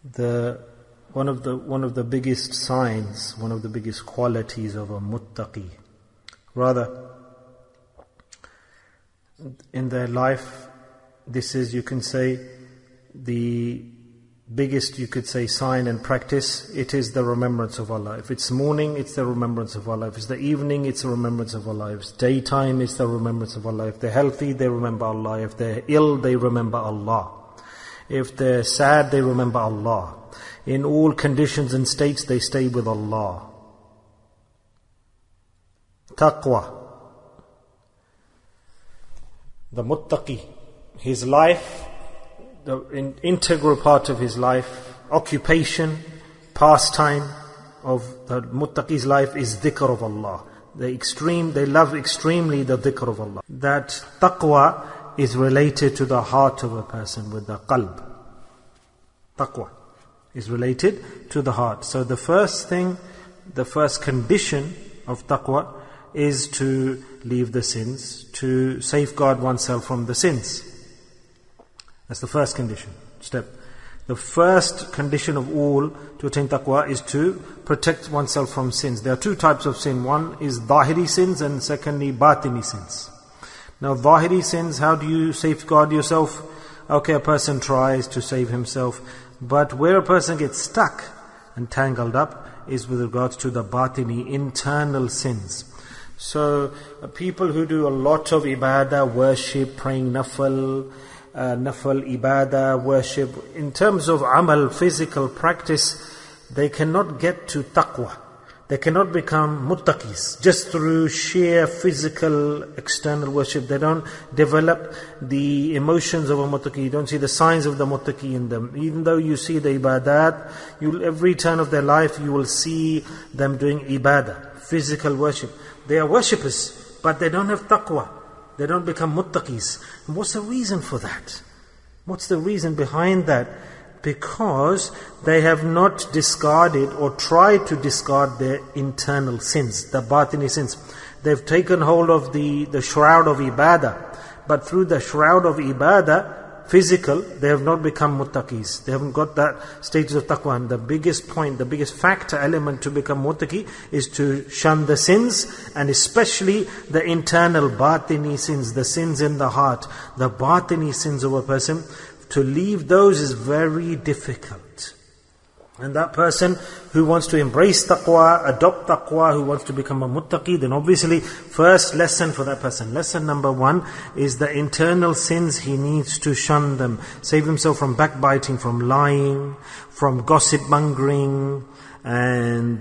one of the biggest signs, one of the biggest qualities of a muttaqi, rather, in their life, this is, you can say, the biggest, you could say, sign and practice. It is the remembrance of Allah. If it's morning, it's the remembrance of Allah. If it's the evening, it's the remembrance of Allah. If it's daytime, it's the remembrance of Allah. If they're healthy, they remember Allah. If they're ill, they remember Allah. If they're sad, they remember Allah. In all conditions and states, they stay with Allah. Taqwa. The muttaqi, his life, the integral part of his life, occupation, pastime of the muttaqi's life is dhikr of Allah. They love extremely the dhikr of Allah. That taqwa is related to the heart of a person with the qalb. Taqwa is related to the heart. So the first condition of taqwa is to leave the sins, to safeguard oneself from the sins. That's the first step. The first condition of all to attain taqwa is to protect oneself from sins. There are two types of sin. One is zahiri sins and secondly batini sins. Now zahiri sins, how do you safeguard yourself? Okay, a person tries to save himself, but where a person gets stuck and tangled up is with regards to the batini, internal sins. So people who do a lot of ibadah, worship, praying nafal ibadah, worship, in terms of amal, physical practice, they cannot get to taqwa. They cannot become muttaqis just through sheer physical external worship. They don't develop the emotions of a muttaqi. You don't see the signs of the muttaqi in them. Even though you see the ibadat, every turn of their life you will see them doing ibadah, physical worship. They are worshippers, but they don't have taqwa. They don't become muttaqis. And what's the reason for that? What's the reason behind that? Because they have not discarded or tried to discard their internal sins, the batini sins. They've taken hold of the shroud of ibadah, but through the shroud of ibadah, physical, they have not become muttaqis. They haven't got that status of taqwa. And the biggest point, the biggest factor, element to become muttaqi is to shun the sins, and especially the internal batini sins, the sins in the heart, the batini sins of a person. To leave those is very difficult. And that person who wants to embrace taqwa, adopt taqwa, who wants to become a muttaqi, then obviously first lesson for that person, lesson number 1 is the internal sins. He needs to shun them, save himself from backbiting, from lying, from gossip mongering, and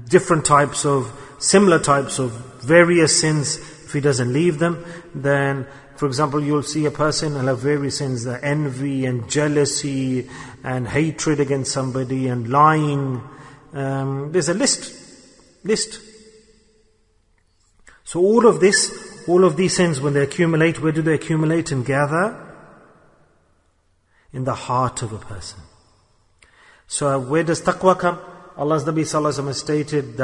different types of, similar types of various sins. If he doesn't leave them, then, for example, you'll see a person will have various sins, the envy and jealousy and hatred against somebody and lying. There's a list. So all of these sins, when they accumulate, where do they accumulate and gather? In the heart of a person. So where does taqwa come? Allah's Nabi Sallallahu Alaihi Wasallam stated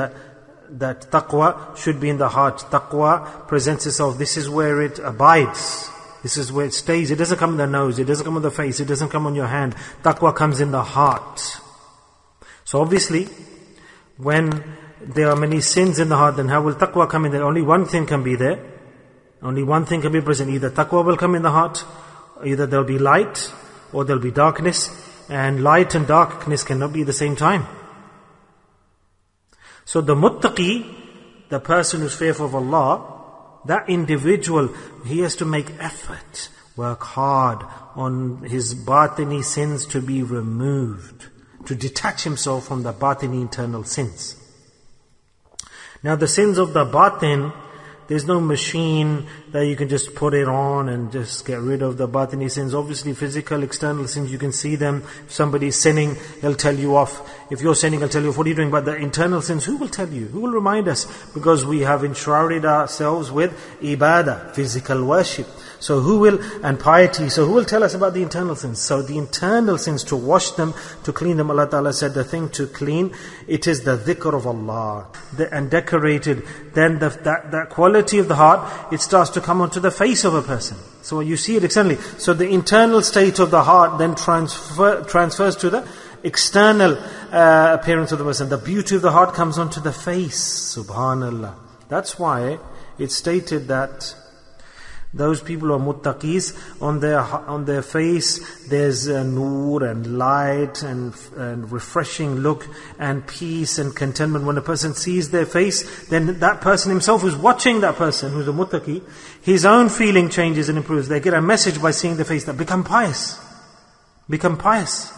that taqwa should be in the heart. Taqwa presents itself. This is where it abides. This is where it stays. It doesn't come in the nose. It doesn't come on the face. It doesn't come on your hand. Taqwa comes in the heart. So obviously, when there are many sins in the heart, then how will taqwa come in there? Only one thing can be there. Only one thing can be present. Either taqwa will come in the heart, either there'll be light, or there'll be darkness. And light and darkness cannot be at the same time. So the muttaqi, the person who's fearful of Allah, that individual, he has to make effort, work hard on his batini sins to be removed, to detach himself from the batini internal sins. Now the sins of the batin, there's no machine that you can just put it on and just get rid of the batini sins. Obviously physical, external sins, you can see them. If somebody's sinning, he'll tell you off. If you're sinning, he'll tell you off. What are you doing? But the internal sins, who will tell you? Who will remind us? Because we have enshrouded ourselves with ibadah, physical worship. So and piety, so who will tell us about the internal sins? So the internal sins, to wash them, to clean them, Allah Ta'ala said the thing to clean, it is the dhikr of Allah. And decorated, then that quality of the heart, it starts to come onto the face of a person. So you see it externally. So the internal state of the heart then transfers to the external appearance of the person. The beauty of the heart comes onto the face. Subhanallah. That's why it's stated that those people who are muttaqis, on their face there's noor and light and refreshing look and peace and contentment. When a person sees their face, then that person himself who's watching that person, who's a muttaqi, his own feeling changes and improves. They get a message by seeing the face that become pious. Become pious.